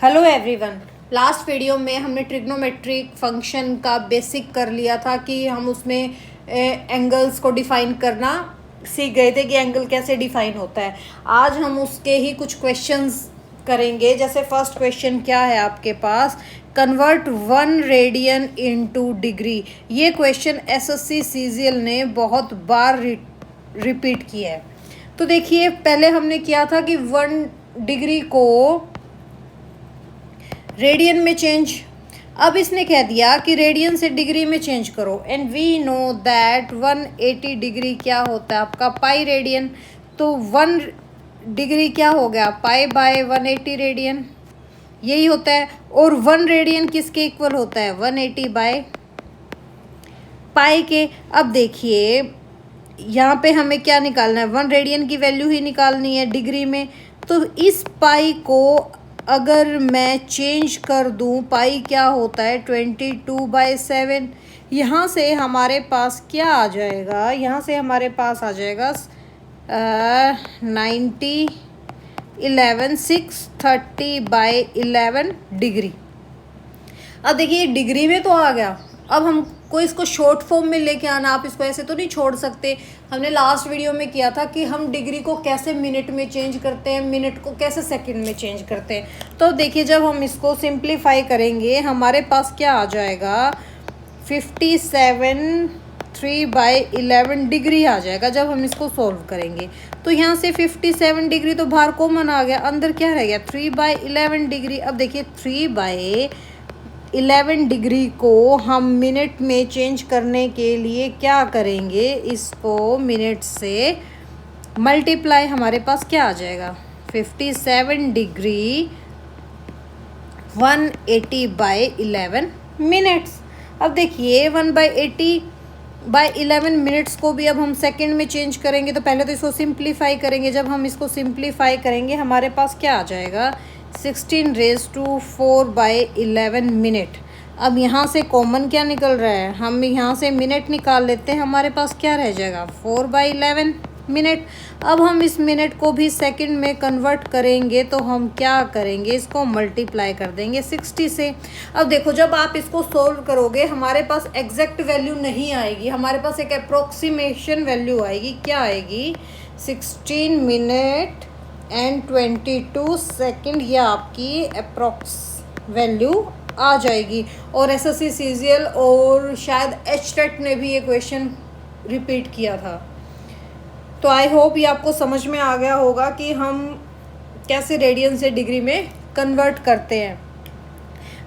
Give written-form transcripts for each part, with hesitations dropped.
Hello everyone. Last video में हमने trigonometric function का बेसिक कर लिया था कि हम उसमें एंगल्स को डिफाइन करना सीख गए थे कि एंगल कैसे डिफाइन होता है। आज हम उसके ही कुछ क्वेश्चंस करेंगे। जैसे फर्स्ट क्वेश्चन क्या है आपके पास, कन्वर्ट 1 रेडियन इनटू डिग्री। ये क्वेश्चन एसएससी सीजीएल ने बहुत बार रिपीट किया है। तो देखिए, पहले हमने किया था कि 1 डिग्री को रेडियन में चेंज। अब इसने कह दिया कि रेडियन से डिग्री में चेंज करो, and we know that 180 degree क्या होता है आपका पाई रेडियन। तो 1 डिग्री क्या हो गया, पाई बाय 180 रेडियन, यही होता है। और 1 रेडियन किसके इक्वल होता है, 180 बाय पाई के। अब देखिए यहाँ पे हमें क्या निकालना है, 1 रेडियन की वैल्यू ही निकालनी है डिग्री में। तो इस पाई को अगर मैं चेंज कर दूं, पाई क्या होता है 22/7। यहाँ से हमारे पास क्या आ जाएगा, यहाँ से हमारे पास आ जाएगा 90 11 630/11 डिग्री। अब देखिए डिग्री में तो आ गया। अब हमको इसको शॉर्ट फॉर्म में लेके आना, आप इसको ऐसे तो नहीं छोड़ सकते। हमने लास्ट वीडियो में किया था कि हम डिग्री को कैसे मिनट में चेंज करते हैं, मिनट को कैसे सेकंड में चेंज करते हैं। तो देखिए जब हम इसको सिंप्लीफाई करेंगे हमारे पास क्या आ जाएगा, 57 3/11 डिग्री आ जाएगा जब हम इसको सॉल्व करेंगे। तो यहाँ से 57 डिग्री तो बाहर कॉमन आ गया, अंदर क्या रह गया 3/11 डिग्री। अब देखिए 3/11 डिग्री को हम मिनट में चेंज करने के लिए क्या करेंगे, इसको मिनट से मल्टीप्लाई, हमारे पास क्या आ जाएगा 57 डिग्री 180/11 मिनट्स। अब देखिए 1/80/11 मिनट्स को भी अब हम सेकंड में चेंज करेंगे। तो पहले तो इसको सिंप्लीफाई करेंगे। जब हम इसको सिंप्लीफाई करेंगे हमारे पास क्या आ जाएगा 16⁻⁴/11 मिनट। अब यहाँ से कॉमन क्या निकल रहा है, हम यहाँ से मिनट निकाल लेते हैं, हमारे पास क्या रह जाएगा 4/11 मिनट। अब हम इस मिनट को भी सेकंड में कन्वर्ट करेंगे तो हम क्या करेंगे, इसको मल्टीप्लाई कर देंगे 60 से। अब देखो जब आप इसको सोल्व करोगे हमारे पास एग्जैक्ट वैल्यू नहीं आएगी, हमारे पास एक अप्रोक्सीमेशन वैल्यू आएगी। क्या आएगी, 16 मिनट एंड 22 सेकेंड, ये आपकी अप्रोक्स वैल्यू आ जाएगी। और एसएससी सीजीएल और शायद एचटेट ने भी ये क्वेश्चन रिपीट किया था। तो आई होप ये आपको समझ में आ गया होगा कि हम कैसे रेडियन से डिग्री में कन्वर्ट करते हैं।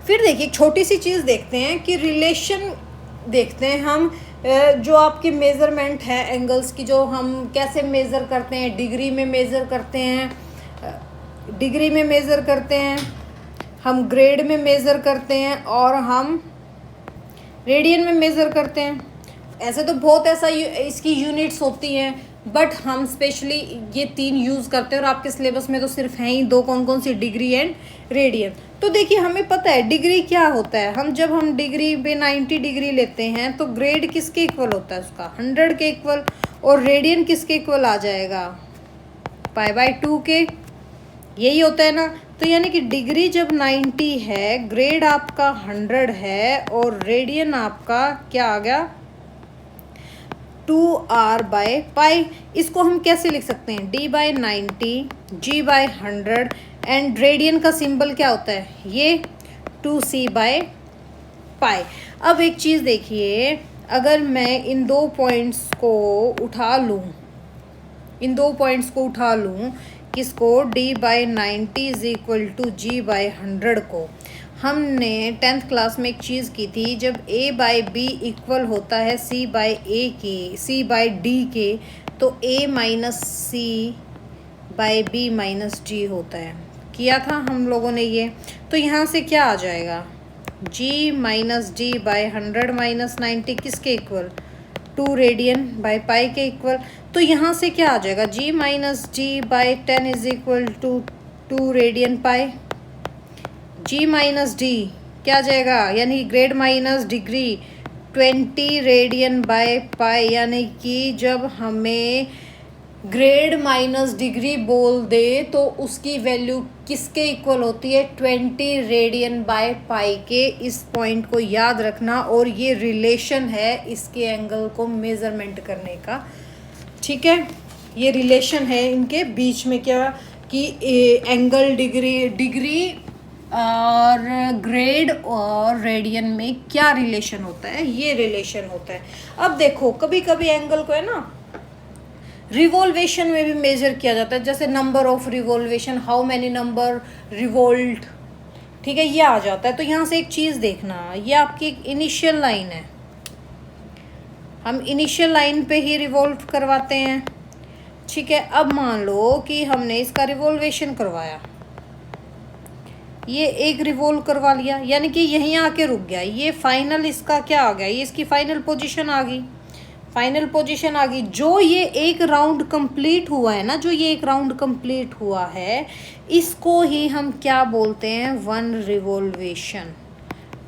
फिर देखिए एक छोटी सी चीज़ देखते हैं कि रिलेशन देखते हैं हम, जो आपकी मेज़रमेंट है एंगल्स की, जो हम कैसे मेज़र करते हैं, डिग्री में मेज़र करते हैं, डिग्री में मेज़र करते हैं, हम ग्रेड में मेज़र करते हैं और हम रेडियन में मेज़र करते हैं। ऐसे तो बहुत ऐसा इसकी यूनिट्स होती हैं, बट हम स्पेशली ये 3 यूज़ करते हैं और आपके सिलेबस में तो सिर्फ हैं ही 2, कौन कौन सी, डिग्री एंड रेडियन। तो देखिए हमें पता है डिग्री क्या होता है। जब हम डिग्री पे 90 डिग्री लेते हैं तो ग्रेड किसके इक्वल होता है, उसका 100 के इक्वल। और रेडियन किसके इक्वल आ जाएगा, π/2 के, यही होता है ना। तो यानी कि डिग्री जब 90 है, ग्रेड आपका 100 है और रेडियन आपका क्या आ गया 2r/π। इसको हम कैसे लिख सकते हैं, d/90 g/100 एंड रेडियन का सिंबल क्या होता है, ये 2c/π। अब एक चीज़ देखिए, अगर मैं इन 2 पॉइंट्स को उठा लूँ, किसको, d/90 = g/100 को। हमने 10th क्लास में एक चीज़ की थी, जब a/b इक्वल होता है c/d के, तो a - c/b - d होता है। किया था हम लोगों ने ये। तो यहाँ से क्या आ जाएगा, g - d/100 - 90 किसके इक्वल, 2 रेडियन/पाई के इक्वल। तो यहाँ से क्या आ जाएगा, g - d/10 = 2 रेडियन/पाई। g - d क्या आ जाएगा, यानी ग्रेड माइनस डिग्री 20 रेडियन/पाई। यानी कि जब हमें ग्रेड माइनस डिग्री बोल दे तो उसकी वैल्यू किसके इक्वल होती है, 20 रेडियन बाय पाई के। इस पॉइंट को याद रखना, और ये रिलेशन है इसके एंगल को मेजरमेंट करने का, ठीक है। ये रिलेशन है इनके बीच में क्या, कि एंगल डिग्री और ग्रेड और रेडियन में क्या रिलेशन होता है, ये रिलेशन होता है। अब देखो कभी कभी एंगल को है ना रिवॉल्वेशन में भी मेजर किया जाता है, जैसे number of revolution, how many number revolt, ठीक है, ये आ जाता है। तो यहाँ से एक चीज़ देखना, ये आपकी एक इनिशियल लाइन है, हम इनिशियल लाइन पे ही रिवॉल्व करवाते हैं, ठीक है। अब मान लो कि हमने इसका रिवॉल्वेशन करवाया, ये एक रिवॉल्व करवा लिया, यानी कि यहीं आके रुक गया, ये फाइनल इसका क्या आ गया, ये इसकी फाइनल पोजीशन आ गई, फाइनल पोजीशन आ गई। जो ये एक राउंड कंप्लीट हुआ है ना, जो ये एक राउंड कंप्लीट हुआ है, इसको ही हम क्या बोलते हैं, वन रिवॉल्वेशन।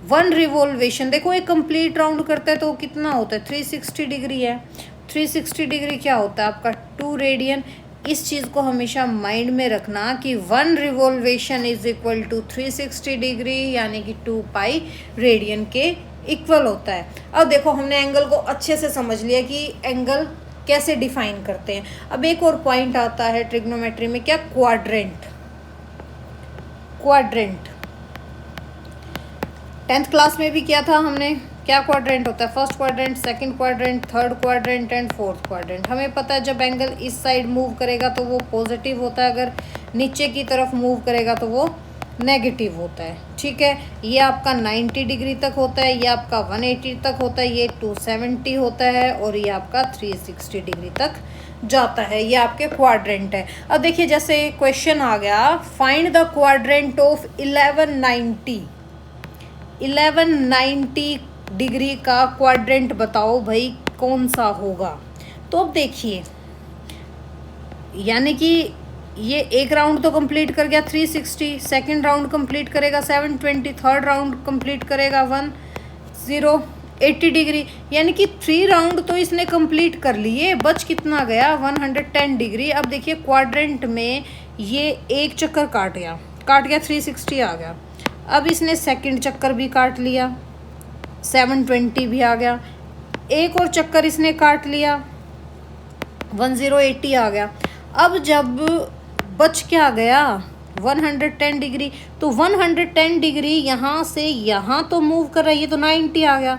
वन रिवॉल्वेशन देखो एक कंप्लीट राउंड करता है तो कितना होता है, 360 डिग्री है। 360 डिग्री क्या होता है आपका, 2 रेडियन। इस चीज़ को हमेशा माइंड में रखना कि one revolution is equal to 360 degree, यानी कि 2 पाई रेडियन के इक्वल होता है। अब देखो हमने एंगल को अच्छे से समझ लिया कि एंगल कैसे डिफाइन करते हैं। अब एक और पॉइंट आता है ट्रिग्नोमेट्री में, क्या, क्वाड्रेंट। क्वाड्रेंट 10th क्लास में भी किया था हमने, क्या क्वाड्रेंट होता है, first quadrant, second quadrant, third quadrant and fourth quadrant. हमें पता है जब एंगल इस साइड मूव करेगा तो वो पॉजिटिव होता है, अगर नीचे की तरफ मूव करेगा तो वो नेगेटिव होता है, ठीक है। ये आपका 90 डिग्री तक होता है, ये आपका 180 तक होता है, ये 270 होता है, और ये आपका 360 डिग्री तक जाता है। ये आपके क्वाड्रेंट है। अब देखिए जैसे क्वेश्चन आ गया, find the quadrant of 1190 degree का क्वाड्रेंट बताओ भाई कौन सा होगा। तो अब देखिए, यानी कि ये एक राउंड तो कंप्लीट कर गया 360, सेकंड राउंड कंप्लीट करेगा 720, थर्ड राउंड कंप्लीट करेगा 1080 डिग्री, यानी कि 3 राउंड तो इसने कंप्लीट कर लिए, बच कितना गया, 110 डिग्री। अब देखिए क्वाड्रेंट में ये एक चक्कर काट गया 360 आ गया। अब इसने सेकंड चक्कर भी काट लिया, 720 भी आ गया, एक और चक्कर इसने काट लिया, 1080 आ गया। अब जब बच क्या गया, 110 डिग्री, तो 110 डिग्री यहाँ से यहाँ तो मूव कर रहा है, ये तो 90 आ गया,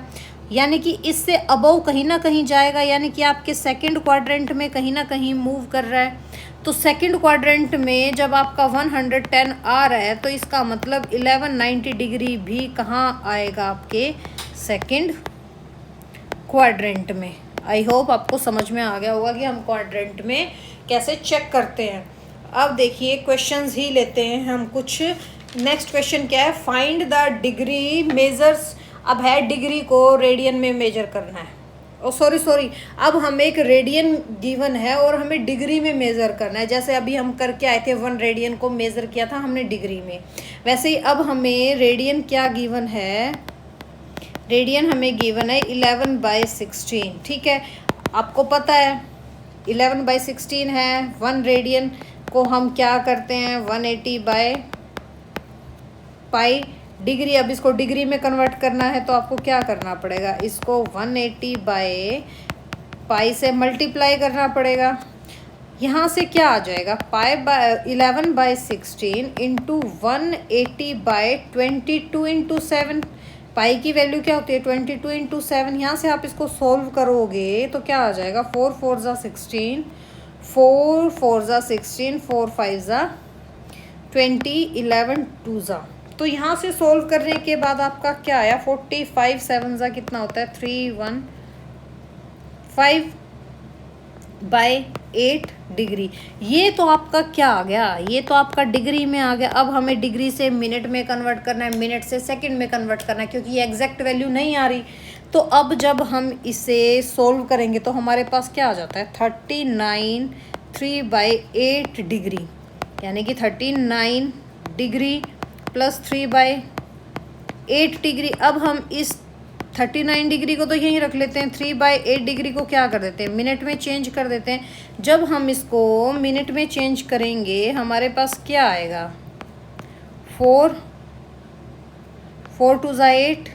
यानी कि इससे अबव कहीं ना कहीं जाएगा, यानी कि आपके सेकंड क्वाड्रेंट में कहीं ना कहीं मूव कर रहा है। तो सेकंड क्वाड्रेंट में जब आपका 110 आ रहा है तो इसका मतलब 1190 डिग्री भी कहाँ आएगा, आपके सेकंड क्वाड्रेंट में। आई होप आपको समझ में आ गया होगा कि हम क्वाड्रेंट में कैसे चेक करते हैं। अब देखिए क्वेश्चंस ही लेते हैं हम कुछ। नेक्स्ट क्वेश्चन क्या है, फाइंड द डिग्री मेजर्स। अब है डिग्री को रेडियन में मेजर करना है, ओ सॉरी, अब हम एक रेडियन गिवन है और हमें डिग्री में मेज़र करना है। जैसे अभी हम करके आए थे 1 रेडियन को मेज़र किया था हमने डिग्री में, वैसे ही अब हमें रेडियन क्या गिवन है, रेडियन हमें गिवन है 11/16, ठीक है। आपको पता है 11/16 है, 1 रेडियन को हम क्या करते हैं 180 बाय पाई डिग्री। अब इसको डिग्री में कन्वर्ट करना है तो आपको क्या करना पड़ेगा, इसको 180 बाय पाई से मल्टीप्लाई करना पड़ेगा। यहाँ से क्या आ जाएगा, pi by 11/16 into 180 by 22 into 7। Pi की वैल्यू क्या होती है 22 इंटू 7। यहाँ से आप इसको सोल्व करोगे तो क्या आ जाएगा 4 4 ज़ा 16, 4 4 ज़ा 16, 4 5 ज़ा 20, 11 2 ज़ा। तो यहाँ से सोल्व करने के बाद आपका क्या आया 45 7 ज़ा कितना होता है 315 बाय 8 डिग्री। ये तो आपका क्या आ गया, ये तो आपका डिग्री में आ गया। अब हमें डिग्री से मिनट में कन्वर्ट करना है, मिनट से सेकंड में कन्वर्ट करना है, क्योंकि ये एग्जैक्ट वैल्यू नहीं आ रही। तो अब जब हम इसे सोल्व करेंगे तो हमारे पास क्या आ जाता है 39 3/8 डिग्री, यानी कि 39 डिग्री प्लस 3/8 डिग्री। अब हम इस 39 डिग्री को तो यहीं रख लेते हैं, 3/8 डिग्री को क्या कर देते हैं, मिनट में चेंज कर देते हैं। जब हम इसको मिनट में चेंज करेंगे हमारे पास क्या आएगा, 4 2 ज़ा 8,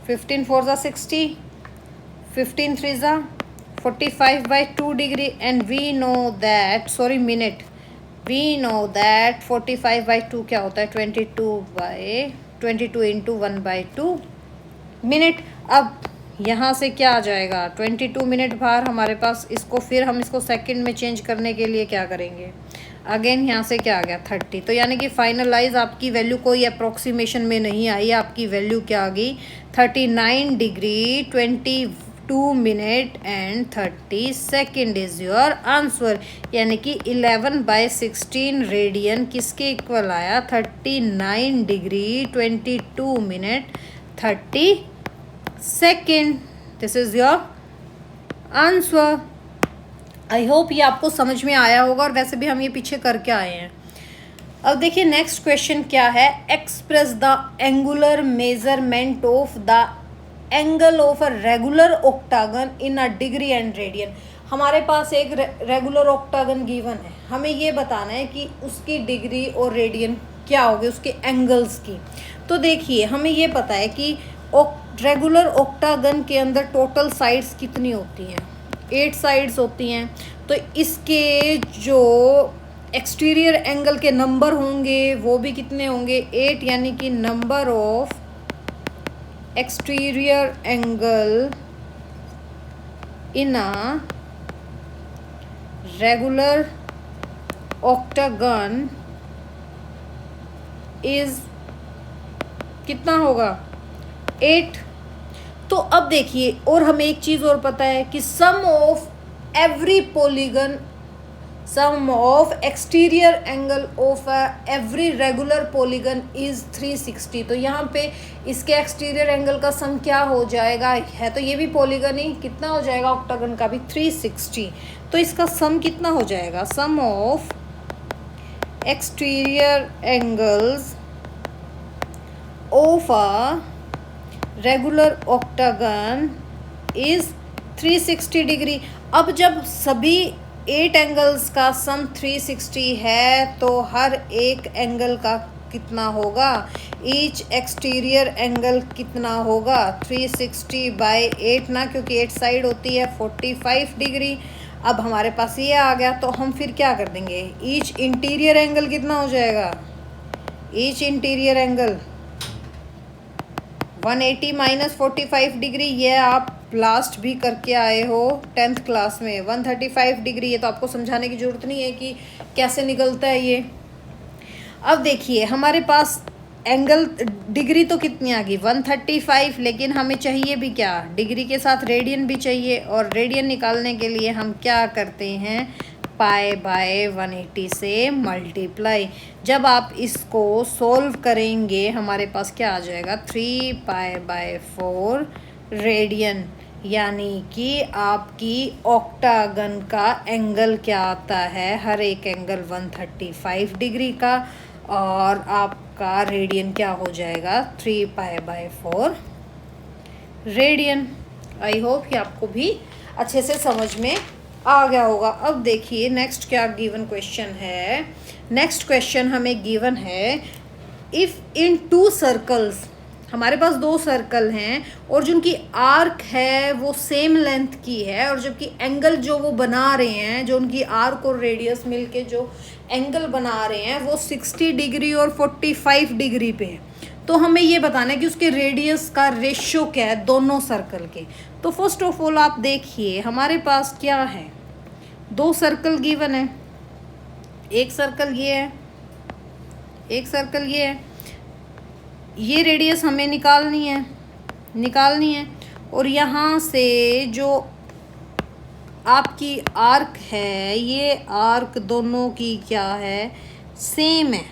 15 4 ज़ा 60, 15 3 ज़ा 45/2 degree and we know that, sorry minute, we know that 45/2 क्या होता है, 22 इंटू 1/2 मिनट। अब यहाँ से क्या आ जाएगा, 22 मिनट बाहर हमारे पास। इसको फिर हम इसको सेकंड में चेंज करने के लिए क्या करेंगे, अगेन यहाँ से क्या आ गया 30। तो यानी कि फाइनलाइज आपकी वैल्यू कोई अप्रोक्सीमेशन में नहीं आई, आपकी वैल्यू क्या आ गई, 39 degree 22 minute and 30 second is your answer. यानी कि 11/16 रेडियन किसके इक्वल आया, 39 degree 22 minute 30 second. This is your answer. I hope ये आपको समझ में आया होगा, और वैसे भी हम ये पीछे करके आए हैं। अब देखिए नेक्स्ट क्वेश्चन क्या है, express the angular measurement of the angle of a regular octagon in a degree and radian. हमारे पास एक रेगुलर ऑक्टागन गिवन है, हमें ये बताना है कि उसकी डिग्री और रेडियन क्या होगी, उसके एंगल्स की। तो देखिए हमें ये पता है कि रेगुलर ऑक्टागन के अंदर टोटल साइड्स कितनी होती हैं, 8 साइड्स होती हैं। तो इसके जो एक्सटीरियर एंगल के नंबर होंगे वो भी कितने होंगे, 8, यानी कि number of exterior angle in a regular octagon is कितना होगा, 8। तो अब देखिए, और हमें एक चीज़ और पता है कि sum of every polygon, sum of exterior angle of every regular polygon is 360। तो यहाँ पे इसके एक्सटीरियर एंगल का सम क्या हो जाएगा, है तो ये भी पॉलीगन ही, कितना हो जाएगा ऑक्टागन का भी 360। तो इसका सम कितना हो जाएगा, sum of exterior angles of a regular octagon is 360 degree. अब जब सभी 8 एंगल्स का सम 360 है तो हर एक एंगल का कितना होगा, ईच एक्सटीरियर एंगल कितना होगा, 360/8 ना, क्योंकि 8 साइड होती है 45 डिग्री। अब हमारे पास ये आ गया, तो हम फिर क्या कर देंगे, ईच इंटीरियर एंगल कितना हो जाएगा, ईच इंटीरियर एंगल 180 - 45 डिग्री, ये आप लास्ट भी करके आए हो 10th क्लास में, 135 डिग्री। ये तो आपको समझाने की ज़रूरत नहीं है कि कैसे निकलता है ये। अब देखिए हमारे पास एंगल डिग्री तो कितनी आ गई, 135, लेकिन हमें चाहिए भी क्या, डिग्री के साथ रेडियन भी चाहिए, और रेडियन निकालने के लिए हम क्या करते हैं, π/180 से मल्टीप्लाई। जब आप इसको सोल्व करेंगे हमारे पास क्या आ जाएगा, 3π/4 रेडियन, यानी कि आपकी ऑक्टागन का एंगल क्या आता है, हर एक एंगल 135 डिग्री का, और आपका रेडियन क्या हो जाएगा, 3π/4 रेडियन। आई होप ये आपको भी अच्छे से समझ में आ गया होगा। अब देखिए नेक्स्ट क्या गिवन क्वेश्चन है, नेक्स्ट क्वेश्चन हमें गिवन है, इफ़ इन 2 सर्कल्स, हमारे पास 2 सर्कल हैं और जिनकी आर्क है वो सेम लेंथ की है, और जबकि एंगल जो वो बना रहे हैं, जो उनकी आर्क और रेडियस मिलके जो एंगल बना रहे हैं वो 60 डिग्री और 45 डिग्री पे है। तो हमें ये बताना है कि उसके रेडियस का रेशियो क्या है दोनों सर्कल के। तो फर्स्ट ऑफ ऑल आप देखिए हमारे पास क्या है, 2 सर्कल गिवन है, एक सर्कल ये है, एक सर्कल ये है, ये रेडियस हमें निकालनी है, और यहाँ से जो आपकी आर्क है, ये आर्क दोनों की क्या है, सेम है,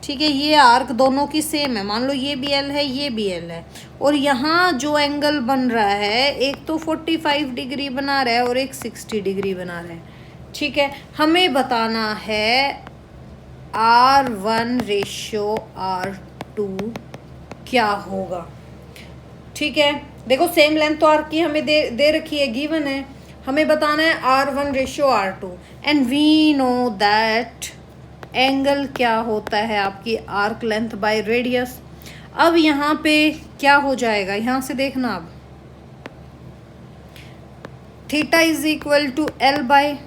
ठीक है, ये आर्क दोनों की सेम है। मान लो ये भी एल है, ये भी एल है, और यहाँ जो एंगल बन रहा है एक तो 45 डिग्री बना रहा है और एक 60 डिग्री बना रहा है, ठीक है। हमें बताना है R1 रेशियो R2 क्या होगा। ठीक है, देखो सेम लेंथ तो आर्क की हमें दे रखी है, गिवन है। हमें बताना है R1 ratio R2 and we know that angle क्या होता है आपकी आर्क लेंथ बाय रेडियस। अब यहाँ पे क्या हो जाएगा, यहाँ से देखना अब, theta is equal to L by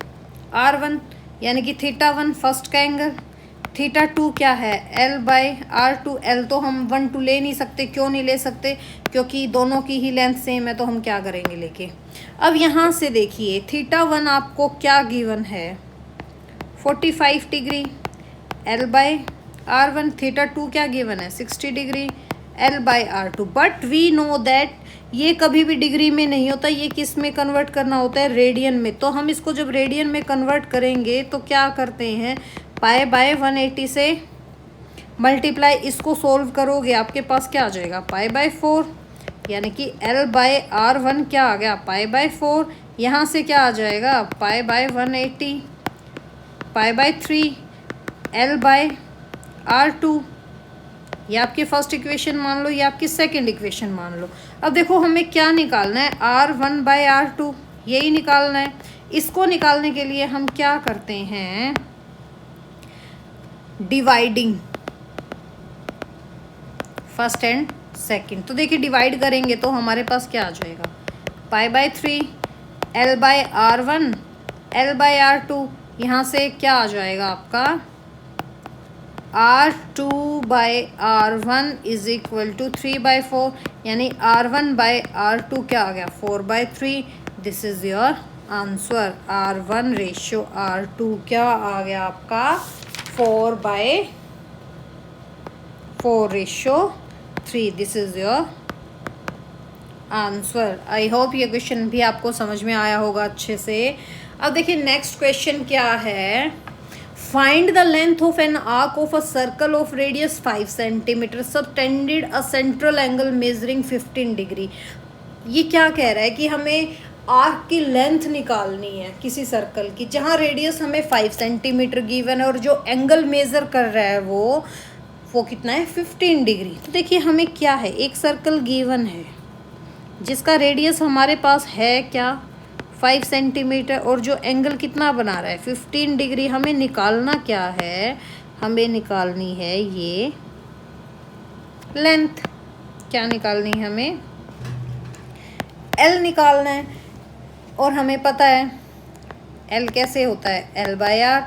R1, यानी कि θ1 फर्स्ट का एंगल, θ2 क्या है L बाय R2। L तो हम 1 2 ले नहीं सकते, क्यों नहीं ले सकते, क्योंकि दोनों की ही लेंथ सेम है, तो हम क्या करेंगे लेके। अब यहाँ से देखिए θ1 आपको क्या गिवन है 45 डिग्री L बाय R1, θ2 क्या गिवन है 60 degree L by R2। But we know that ये कभी भी डिग्री में नहीं होता, ये किस में कन्वर्ट करना होता है, रेडियन में। तो हम इसको जब रेडियन में कन्वर्ट करेंगे तो क्या करते हैं, पाई बाय 180 से मल्टीप्लाई, इसको सोल्व करोगे आपके पास क्या आ जाएगा पाई बाय 4, यानी कि L बाय R1 क्या आ गया पाई बाय 4। यहाँ से क्या आ जाएगा pi by 180 pi by 3 L by R2। ये आपकी फर्स्ट इक्वेशन मान लो, ये आपकी सेकंड इक्वेशन मान लो। अब देखो हमें क्या निकालना है, R1 बाय R2 यही निकालना है। इसको निकालने के लिए हम क्या करते हैं, डिवाइडिंग फर्स्ट एंड सेकंड। तो देखिए डिवाइड करेंगे तो हमारे पास क्या आ जाएगा pi by 3 L by R1 L by R2। यहाँ से क्या आ जाएगा आपका R2 by R1 is equal to 3 by 4, यानी R1 बाय R2 क्या आ गया 4 by 3। This is your answer. R1 ratio R2 क्या आ गया आपका 4 by 4 ratio 3। This is your answer. I hope ये क्वेश्चन भी आपको समझ में आया होगा अच्छे से। अब देखिए नेक्स्ट क्वेश्चन क्या है, find the length of an arc of a circle of radius 5 centimetre subtended a central angle measuring 15 degree. ये क्या कह रहा है कि हमें आर्क की लेंथ निकालनी है किसी सर्कल की, जहाँ रेडियस हमें 5 सेंटीमीटर गिवन है और जो एंगल मेज़र कर रहा है वो कितना है 15 डिग्री। तो देखिए हमें क्या है, एक सर्कल गिवन है जिसका रेडियस हमारे पास है क्या 5 सेंटीमीटर और जो एंगल कितना बना रहा है 15 डिग्री। हमें निकालना क्या है, हमें निकालनी है ये लेंथ। क्या निकालनी है हमें, L निकालना है। और हमें पता है L कैसे होता है L बाय R।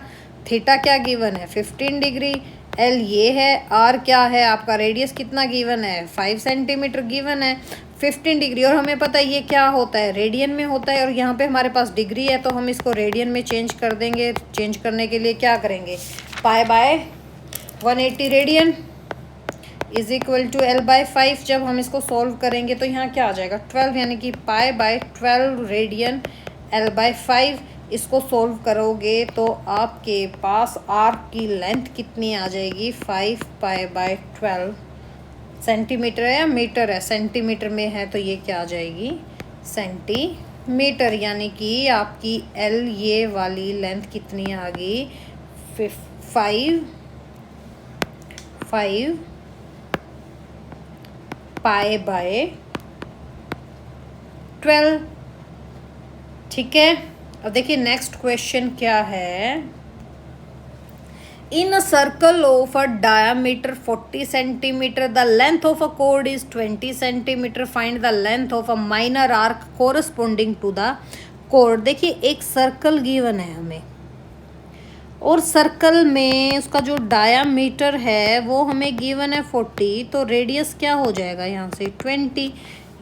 थीटा क्या गिवन है 15 डिग्री, L ये है, R क्या है आपका रेडियस कितना गिवन है 5 सेंटीमीटर गिवन है 15 डिग्री। और हमें पता है ये क्या होता है रेडियन में होता है, और यहाँ पे हमारे पास डिग्री है तो हम इसको रेडियन में चेंज कर देंगे। चेंज करने के लिए क्या करेंगे, pi by 180 radian is equal to L by 5। जब हम इसको सॉल्व करेंगे तो यहाँ क्या आ जाएगा 12, यानी कि pi by 12 radian L by 5। इसको सॉल्व करोगे तो आपके पास आर्क की लेंथ कितनी आ जाएगी 5 पाई बाय 12। सेंटीमीटर है या मीटर है, सेंटीमीटर में है तो ये क्या आ जाएगी सेंटीमीटर, यानी कि आपकी L ये वाली लेंथ कितनी आ गई 5 पाई बाय 12। ठीक है, अब देखिए नेक्स्ट क्वेश्चन क्या है, in a circle of a diameter 40 centimetre the length of a कोड is 20 centimetre, find the length of a minor arc corresponding to the कोड। देखिए एक सर्कल गिवन है हमें और सर्कल में उसका जो डायामीटर है वो हमें गिवन है 40, तो रेडियस क्या हो जाएगा यहाँ से 20,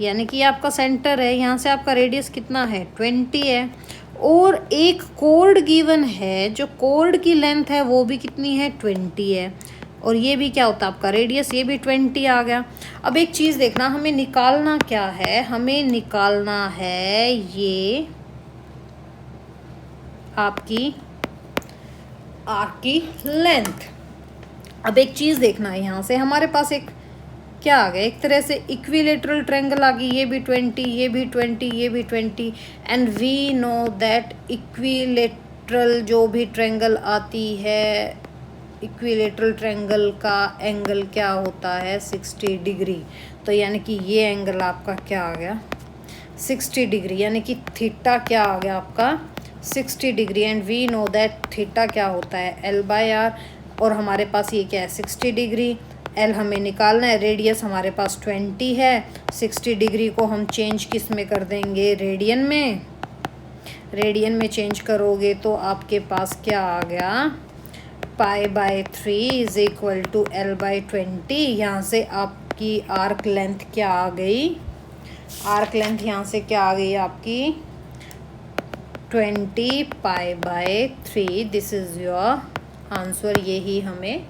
यानी कि आपका सेंटर है, यहाँ से आपका रेडियस कितना है 20 है। और एक कोड गिवन है, जो कोड की लेंथ है वो भी कितनी है 20 है, और ये भी क्या होता है आपका रेडियस, ये भी 20 आ गया। अब एक चीज़ देखना, हमें निकालना क्या है, हमें निकालना है ये आपकी आर्क की लेंथ। अब एक चीज़ देखना है, यहाँ से हमारे पास एक क्या आ गया, एक तरह से इक्विलेटरल ट्रायंगल आ गई, ये भी 20 ये भी 20 ये भी 20। And we know that equilateral जो भी ट्रायंगल आती है इक्विलेटरल ट्रायंगल का एंगल क्या होता है 60 डिग्री। तो यानी कि ये एंगल आपका क्या आ गया 60 डिग्री, यानी कि थीटा क्या आ गया आपका 60 degree. And we know that theta क्या होता है L/R, और हमारे पास ये क्या है 60 डिग्री। L हमें निकालना है, रेडियस हमारे पास 20 है। 60 डिग्री को हम चेंज किस में कर देंगे रेडियन में, रेडियन में चेंज करोगे तो आपके पास क्या आ गया π/3 इज इक्वल टू L/20। यहाँ से आपकी आर्क लेंथ क्या आ गई, आर्क लेंथ यहाँ से क्या आ गई आपकी 20 π/3। दिस इज़ योर आंसर, यही हमें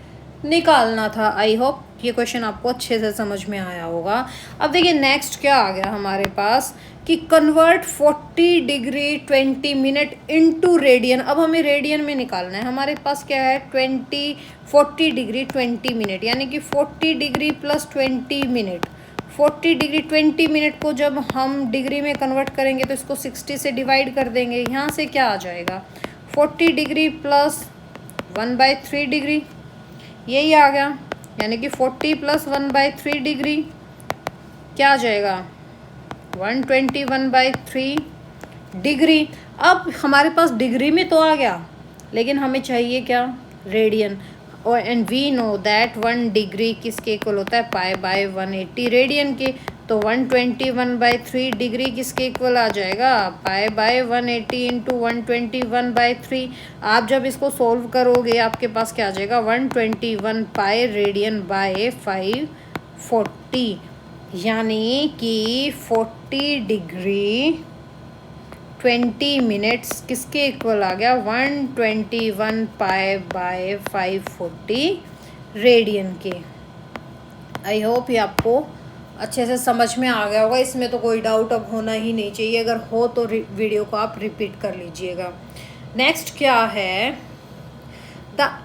निकालना था। आई होप ये क्वेश्चन आपको अच्छे से समझ में आया होगा। अब देखिए नेक्स्ट क्या आ गया हमारे पास कि convert 40 degree 20 minute into radian. अब हमें रेडियन में निकालना है। हमारे पास क्या है 40 डिग्री 20 मिनट, यानी कि 40 degree plus 20 minute. 40 degree 20 minute को जब हम डिग्री में कन्वर्ट करेंगे तो इसको 60 से डिवाइड कर देंगे। यहाँ से क्या आ जाएगा 40 डिग्री प्लस 1/3 डिग्री, यही आ गया। यानी कि 40 प्लस 1/3 डिग्री क्या आ जाएगा 121/3 डिग्री। अब हमारे पास डिग्री में तो आ गया, लेकिन हमें चाहिए क्या रेडियन। और and we know that 1 degree किसके इक्वल होता है π/180 रेडियन के। तो 121/3 डिग्री किसके इक्वल आ जाएगा π/180 इंटू 121/3। आप जब इसको सोल्व करोगे आपके पास क्या आ जाएगा 121 पाई रेडियन बाय 540, यानी कि 40 डिग्री 20 मिनट्स किसके इक्वल आ गया 121 पाई बाय 540 रेडियन के। आई होप ये आपको अच्छे से समझ में आ गया होगा, इसमें तो कोई डाउट अब होना ही नहीं चाहिए। अगर हो तो वीडियो को आप रिपीट कर लीजिएगा। नेक्स्ट क्या है the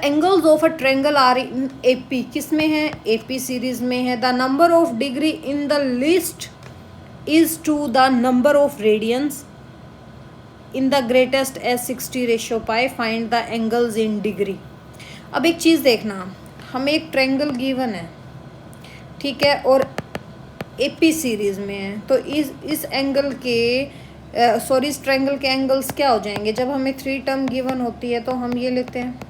angles of a triangle are in AP, किस में है AP सीरीज में है। The number of degree in the least is to the number of radians in the greatest as 60/π, find the angles in degree. अब एक चीज़ देखना, हमें एक ट्रायंगल गिवन है, ठीक है, और AP सीरीज में है। तो इस एंगल के इस ट्रायंगल के एंगल्स क्या हो जाएंगे जब हमें 3 टर्म गिवन होती है। तो हम ये लेते हैं,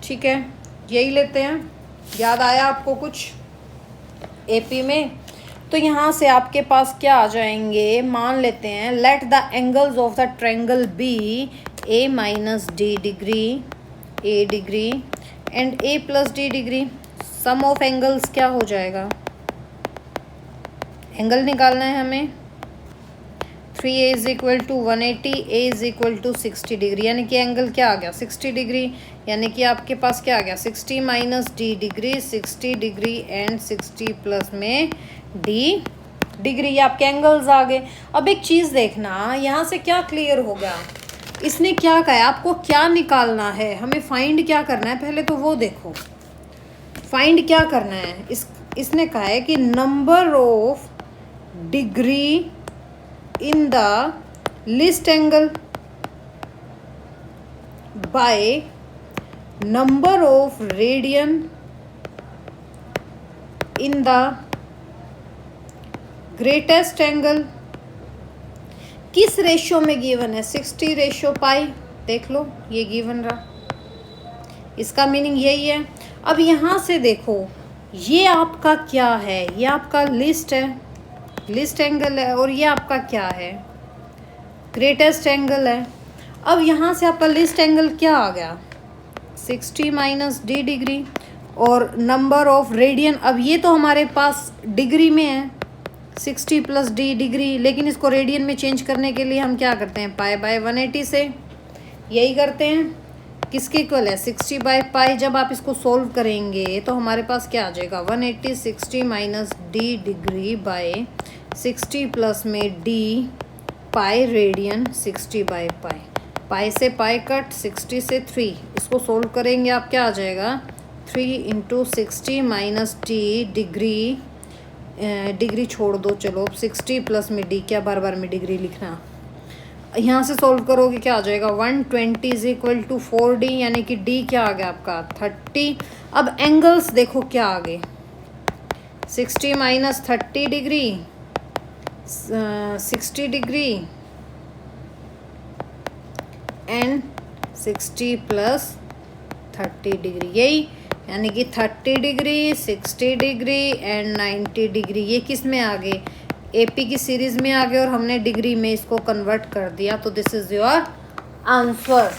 ठीक है, यही लेते हैं। याद आया आपको कुछ AP में? तो यहाँ से आपके पास क्या आ जाएंगे, मान लेते हैं let the angles of the triangle be A - D degree, A degree and A + D degree. Sum of angles क्या हो जाएगा, एंगल निकालना है हमें। 3A = 180, A = 60 डिग्री, यानी कि एंगल क्या आ गया 60 डिग्री। यानी कि आपके पास क्या आ गया 60 - D degree, 60 degree and 60 plus में D डिग्री, ये आपके एंगल्स आ गए। अब एक चीज़ देखना, यहाँ से क्या क्लियर हो गया, इसने क्या कहा है, आपको क्या निकालना है, हमें फाइंड क्या करना है, पहले तो वो देखो। फाइंड क्या करना है, इसने कहा है कि number of degree in the list angle by number of radian in the greatest angle. किस रेशियो में गिवन है 60/π, देख लो ये गिवन रहा, इसका मीनिंग यही है। अब यहाँ से देखो ये आपका क्या है, ये आपका लिस्ट है, लिस्ट एंगल है, और ये आपका क्या है ग्रेटेस्ट एंगल है। अब यहाँ से आपका लिस्ट एंगल क्या आ गया 60 - D डिग्री, और नंबर ऑफ रेडियन, अब ये तो हमारे पास डिग्री में है 60 + D डिग्री, लेकिन इसको रेडियन में चेंज करने के लिए हम क्या करते हैं π/180 से, यही करते हैं। किसके इक्वल है 60/π। जब आप इसको सोल्व करेंगे तो हमारे पास क्या आ जाएगा 180 60 - D डिग्री बाय 60 प्लस में D पाई रेडियन 60/π। पाई से पाई कट, 60 से 3, इसको सोल्व करेंगे आप क्या आ जाएगा 3 × 60 - D डिग्री, डिग्री छोड़ दो, चलो 60 प्लस में D, क्या बार बार में डिग्री लिखना, यहाँ से सॉल्व करोगे क्या आ जाएगा 120 इज इक्वल टू 4D, यानी कि D क्या आ गया आपका 30। अब एंगल्स देखो क्या आ गए 60 minus 30 degree 60 degree and 60 plus 30 degree, यही यानी कि 30 डिग्री 60 डिग्री एंड 90 डिग्री। ये किस में आ गए एपी की सीरीज में आ गए और हमने डिग्री में इसको कन्वर्ट कर दिया, तो दिस इज योर आंसर।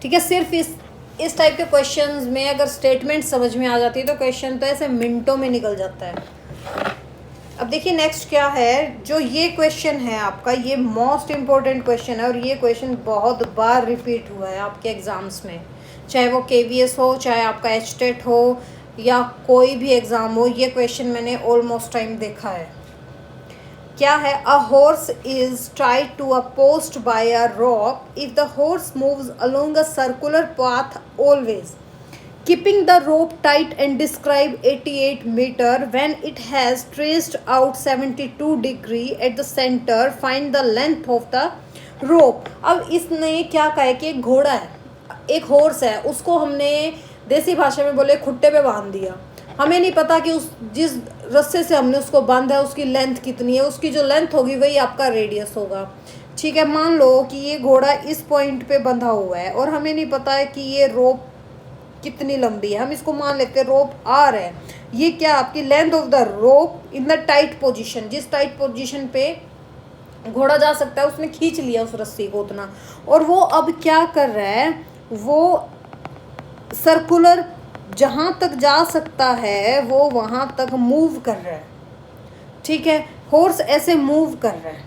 ठीक है, सिर्फ इस टाइप के क्वेश्चंस में अगर स्टेटमेंट समझ में आ जाती है तो क्वेश्चन तो ऐसे मिनटों में निकल जाता है। अब देखिए नेक्स्ट क्या है, जो ये क्वेश्चन है आपका, ये मोस्ट इम्पोर्टेंट क्वेश्चन है और ये क्वेश्चन बहुत बार रिपीट हुआ है आपके एग्जाम्स में, चाहे वो KVS हो, चाहे आपका HTET हो या कोई भी एग्ज़ाम हो, ये क्वेश्चन मैंने ऑलमोस्ट टाइम देखा है। क्या है, a horse is tied to a post by a rope if the horse moves along a circular path always keeping the rope tight and describe 88 meter when it has traced out 72 degree at the center, find the length of the rope। अब इसने क्या कहा है कि एक घोड़ा है, एक हॉर्स है, उसको हमने देसी भाषा में बोले खुट्टे पे बांध दिया। हमें नहीं पता कि उस जिस रस्से से हमने उसको बांधा है उसकी लेंथ कितनी है, उसकी जो लेंथ होगी वही आपका रेडियस होगा। ठीक है, मान लो कि ये घोड़ा इस पॉइंट पे बंधा हुआ है और हमें नहीं पता है कि ये रोप कितनी लंबी है, हम इसको मान लेते हैं रोप आर है। ये क्या आपकी length of the rope in the tight position, जिस टाइट पोजीशन पे घोड़ा जा सकता है उसने खींच लिया उस रस्सी को उतना, और वो अब क्या कर रहा है, वो सर्कुलर जहाँ तक जा सकता है वो वहाँ तक मूव कर रहा है। ठीक है, हॉर्स ऐसे मूव कर रहा है,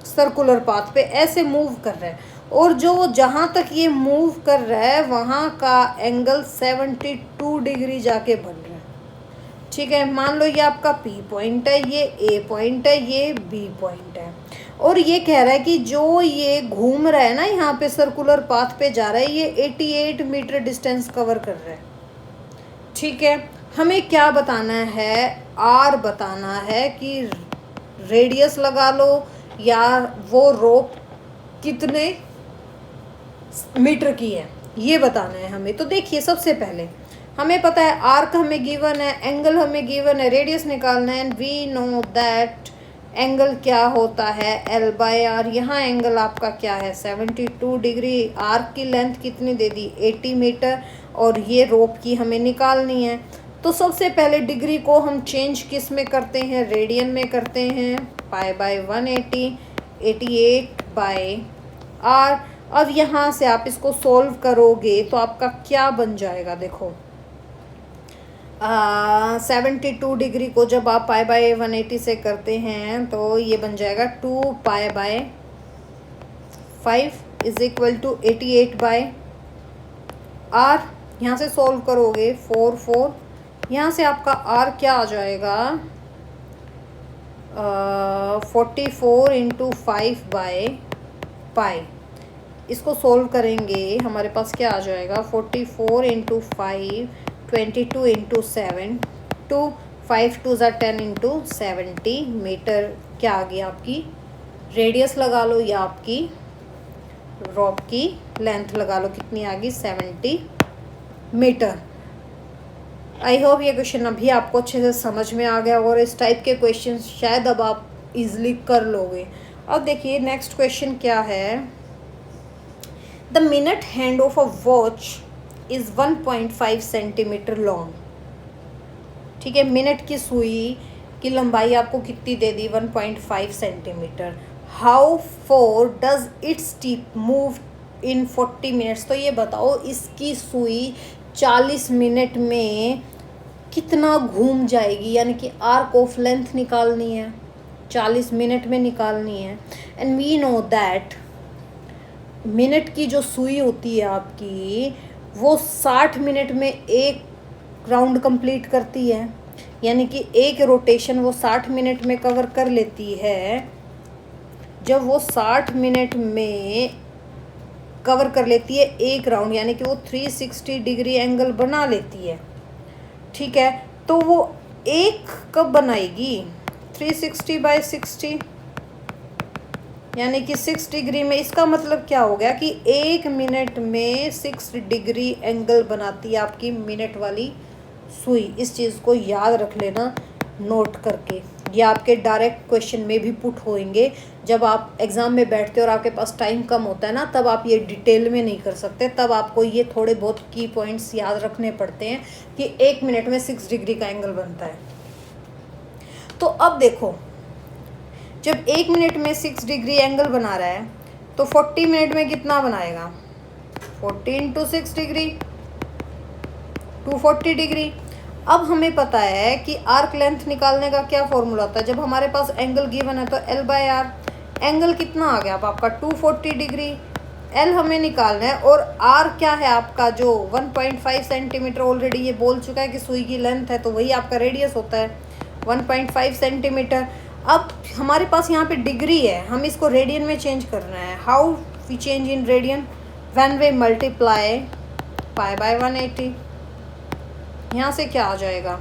सर्कुलर पाथ पे ऐसे मूव कर रहा है, और जो जहाँ तक ये मूव कर रहा है वहाँ का एंगल 72 डिग्री जाके बन रहा है। ठीक है, मान लो ये आपका P पॉइंट है, ये A पॉइंट है, ये B पॉइंट है, और ये कह रहा है कि जो ये घूम रहा है ना यहाँ पे सर्कुलर पाथ पे जा रहा है, ये 88 मीटर डिस्टेंस कवर कर रहा है। ठीक है, हमें क्या बताना है, R बताना है कि रेडियस लगा लो या वो रोप कितने मीटर की है, ये बताना है हमें। तो देखिए सबसे पहले हमें पता है आर्क हमें गिवन है, एंगल हमें गिवन है, रेडियस निकालना है, and we know that angle क्या होता है L/R। यहाँ एंगल आपका क्या है 72 डिग्री, आर्क की लेंथ कितनी दे दी 80 मीटर, और ये रोप की हमें निकालनी है। तो सबसे पहले डिग्री को हम चेंज किस में करते हैं, रेडियन में करते हैं, π/180 88/R। अब यहाँ से आप इसको सॉल्व करोगे तो आपका क्या बन जाएगा, देखो 72 डिग्री को जब आप π/180 से करते हैं तो ये बन जाएगा 2π/5 इज इक्वल टू 88/R। यहाँ से सॉल्व करोगे 4 यहाँ से आपका R क्या आ जाएगा 44 इंटू 5/π। इसको सोल्व करेंगे हमारे पास क्या आ जाएगा 44 इंटू 5 22 इंटू 7 2 5 2 10 इंटू 70 मीटर। क्या आ गई आपकी रेडियस लगा लो या आपकी रॉप की लेंथ लगा लो, कितनी आ गई 70 मीटर। आई होप ये क्वेश्चन अभी आपको अच्छे से समझ में आ गया और इस टाइप के क्वेश्चन शायद अब आप इजीली कर लोगे। अब देखिए नेक्स्ट क्वेश्चन क्या है, the minute hand of a watch is 1.5 centimetre long. ठीक है, मिनट की सुई की लंबाई आपको कितनी दे दी 1.5 centimetre. How four does its tip move in 40 minutes. तो ये बताओ इसकी सुई 40 मिनट में कितना घूम जाएगी, यानी कि आर्क ऑफ लेंथ निकालनी है, 40 मिनट में निकालनी है। And we know that minute की जो सुई होती है आपकी वो 60 मिनट में एक राउंड कंप्लीट करती है, यानी कि एक रोटेशन वो 60 मिनट में कवर कर लेती है। जब वो 60 मिनट में कवर कर लेती है एक राउंड, यानी कि वो 360 डिग्री एंगल बना लेती है। ठीक है, तो वो एक कब बनाएगी 360/60 यानी कि 6 डिग्री में, इसका मतलब क्या हो गया कि 1 मिनट में 6 डिग्री एंगल बनाती है आपकी मिनट वाली सुई। इस चीज़ को याद रख लेना नोट करके। ये आपके डायरेक्ट क्वेश्चन में भी पुट होंगे। जब आप एग्ज़ाम में बैठते हो और आपके पास टाइम कम होता है ना, तब आप ये डिटेल में नहीं कर सकते, तब आपको ये थोड़े बहुत की पॉइंट्स याद रखने पड़ते हैं कि 1 मिनट में 6 डिग्री का एंगल बनता है। तो अब देखो, जब 1 मिनट में 6 डिग्री एंगल बना रहा है तो 40 मिनट में कितना बनाएगा? 40 इंटू 6 डिग्री, 240 डिग्री। अब हमें पता है कि आर्क लेंथ निकालने का क्या फॉर्मूला होता है। जब हमारे पास एंगल गिवन है तो L बाय आर। एंगल कितना आ गया अब आपका? 240 डिग्री। L हमें निकालना है और R क्या है आपका? जो 1.5 सेंटीमीटर ऑलरेडी ये बोल चुका है कि सुई की लेंथ है, तो वही आपका रेडियस होता है 1.5 सेंटीमीटर। अब हमारे पास यहाँ पे डिग्री है, हम इसको रेडियन में चेंज करना है। How we change in radian? When we multiply pi by 180। यहाँ से क्या आ जाएगा?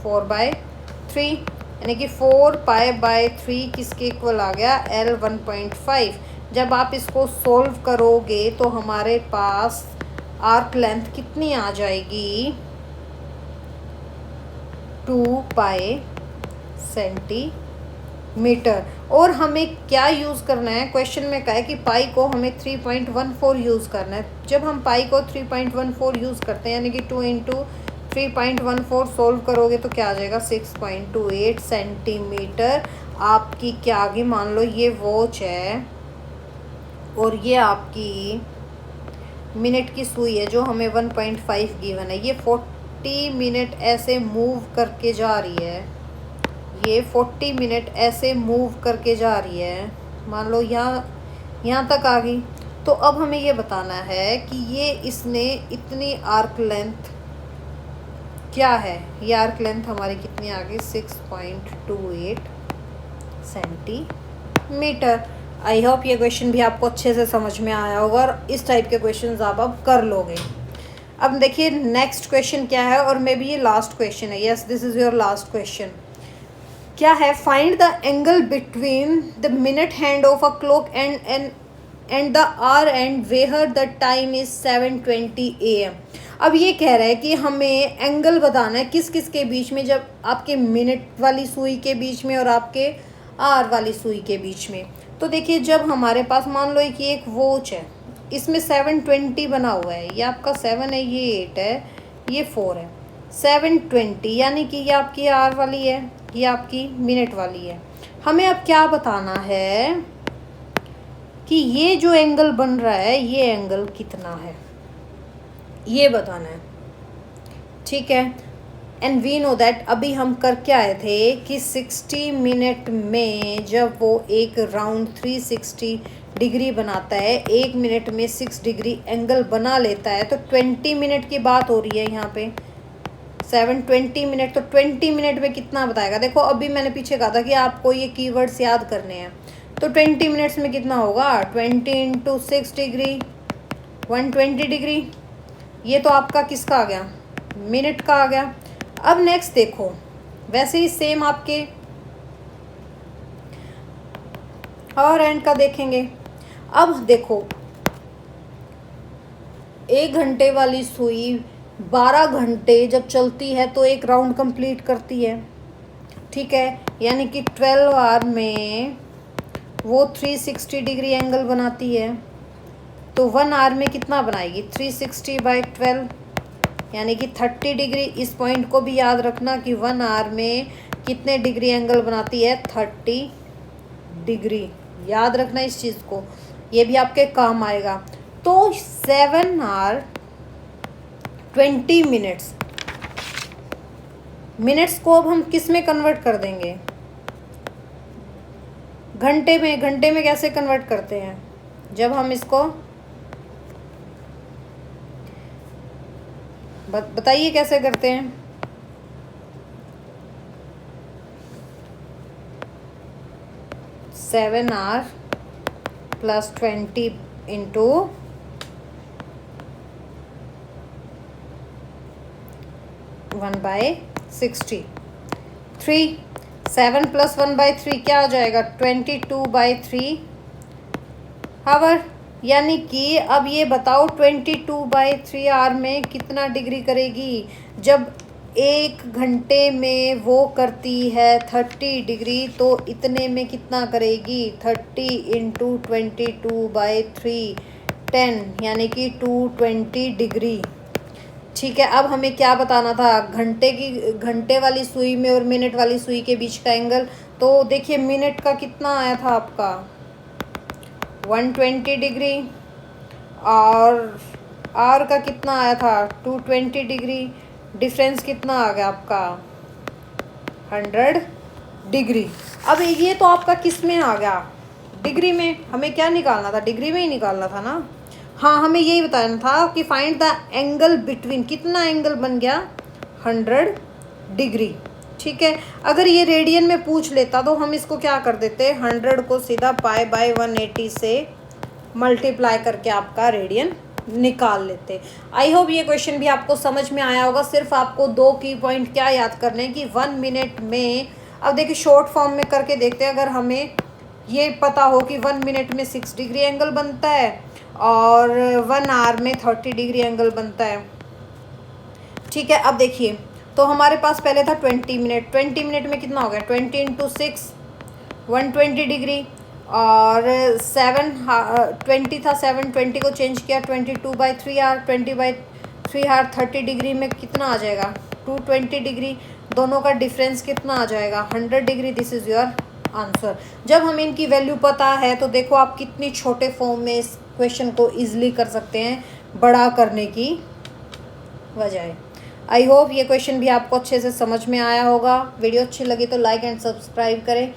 4/3, यानी कि 4 पाई बाय 3 किसके इक्वल आ गया? L 1.5। जब आप इसको सोल्व करोगे तो हमारे पास आर्क लेंथ कितनी आ जाएगी? 2 पाई सेंटीमीटर। और हमें क्या यूज़ करना है? क्वेश्चन में कहा है कि पाई को हमें 3.14 यूज़ करना है। जब हम पाई को 3.14 यूज़ करते हैं, यानी कि 2 इंटू 3.14 सोल्व करोगे तो क्या आ जाएगा? 6.28 सेंटीमीटर आपकी क्या आ गई? मान लो ये वॉच है और ये आपकी मिनट की सुई है जो हमें 1.5 गिवन है। ये 40 मिनट ऐसे मूव करके जा रही है, ये 40 मिनट ऐसे मूव करके जा रही है। मान लो यहाँ तक आ गई। तो अब हमें ये बताना है कि ये इसने इतनी आर्क लेंथ क्या है? ये आर्क लेंथ हमारी कितनी आ गई? 6.28 सेंटीमीटर। आई होप ये क्वेश्चन भी आपको अच्छे से समझ में आया होगा और इस टाइप के क्वेश्चंस आप अब कर लोगे। अब देखिए नेक्स्ट क्वेश्चन क्या है, और मे बी ये लास्ट क्वेश्चन है। Yes, this is your last question. क्या है? Find the angle between the minute hand of a clock and the hour and where the time is 7:20 AM। अब ये कह रहा है कि हमें एंगल बताना है किस किस के बीच में, जब आपके मिनट वाली सुई के बीच में और आपके आवर वाली सुई के बीच में। तो देखिए, जब हमारे पास मान लो कि एक वॉच है, इसमें 7:20 बना हुआ है, ये आपका 7 है, ये 8 है, ये 4 है। 7:20 यानी कि ये आपकी आवर वाली है, ये आपकी मिनट वाली है। हमें अब क्या बताना है कि ये जो एंगल बन रहा है ये एंगल कितना है, ये बताना है। ठीक है। एंड वी नो दैट अभी हम कर क्या आए थे कि 60 मिनट में जब वो एक राउंड 360 डिग्री बनाता है, 1 मिनट में 6 डिग्री एंगल बना लेता है, तो 20 मिनट की बात हो रही है यहाँ पे। 7:20 मिनट, तो 20 मिनट में कितना बताएगा? देखो अभी मैंने पीछे कहा था कि आपको ये कीवर्ड्स याद करने हैं। तो 20 मिनट्स में कितना होगा? 20 इंटू 6 डिग्री, 120 डिग्री। ये तो आपका किसका आ गया? मिनट का आ गया। अब नेक्स्ट देखो, वैसे ही सेम आपके और एंड का देखेंगे। अब देखो, 1 घंटे वाली सुई 12 घंटे जब चलती है तो एक राउंड कंप्लीट करती है। ठीक है, यानी कि 12 आवर में वो 360 डिग्री एंगल बनाती है। तो 1 आवर में कितना बनाएगी? 360/12, यानी कि 30 डिग्री। इस पॉइंट को भी याद रखना कि 1 आवर में कितने डिग्री एंगल बनाती है? 30 डिग्री। याद रखना इस चीज़ को, ये भी आपके काम आएगा। तो 7 आवर 20 मिनट्स, मिनट्स को अब हम किस में कन्वर्ट कर देंगे? घंटे में। घंटे में कैसे कन्वर्ट करते हैं? जब हम इसको बताइए कैसे करते हैं? सेवन आवर प्लस 20 इंटू 1/60, 3 7 + 1/3 क्या हो जाएगा 22/3 हावर। यानी कि अब ये बताओ 22/3 आवर में कितना डिग्री करेगी। जब 1 घंटे में वो करती है 30 डिग्री, तो इतने में कितना करेगी 30 × 22/3 10, यानी कि 220 डिग्री। ठीक है, अब हमें क्या बताना था, घंटे वाली सुई में और मिनट वाली सुई के बीच का एंगल। तो देखिए मिनट का कितना आया था आपका 120 डिग्री, और आवर का कितना आया था 220 डिग्री। डिफरेंस कितना आ गया आपका 100 डिग्री। अब ये तो आपका किस में आ गया, डिग्री में। हमें क्या निकालना था, डिग्री में ही निकालना था ना। हाँ, हमें यही बताना था कि फाइंड द एंगल बिटवीन, कितना एंगल बन गया 100 डिग्री। ठीक है, अगर ये रेडियन में पूछ लेता तो हम इसको क्या कर देते, 100 को सीधा π/180 से मल्टीप्लाई करके आपका रेडियन निकाल लेते। आई होप ये क्वेश्चन भी आपको समझ में आया होगा। सिर्फ आपको 2 की पॉइंट क्या याद करने कि 1 मिनट में, अब देखिए शॉर्ट फॉर्म में करके देखते हैं। अगर हमें ये पता हो कि 1 मिनट में 6 डिग्री एंगल बनता है और 1 आवर में 30 डिग्री एंगल बनता है। ठीक है, अब देखिए तो हमारे पास पहले था 20 मिनट। 20 मिनट में कितना हो गया 20 × 6 120 डिग्री, और 20 था, 720 को चेंज किया 22/3 आवर, 20/3 आवर 30 डिग्री में कितना आ जाएगा 220 डिग्री। दोनों का डिफरेंस कितना आ जाएगा 100 degree. This is your answer. जब हमें इनकी वैल्यू पता है तो देखो आप कितनी छोटे फॉर्म में इस क्वेश्चन को ईजिली कर सकते हैं बड़ा करने की बजाय। आई होप ये क्वेश्चन भी आपको अच्छे से समझ में आया होगा। वीडियो अच्छी लगी तो लाइक एंड सब्सक्राइब करें।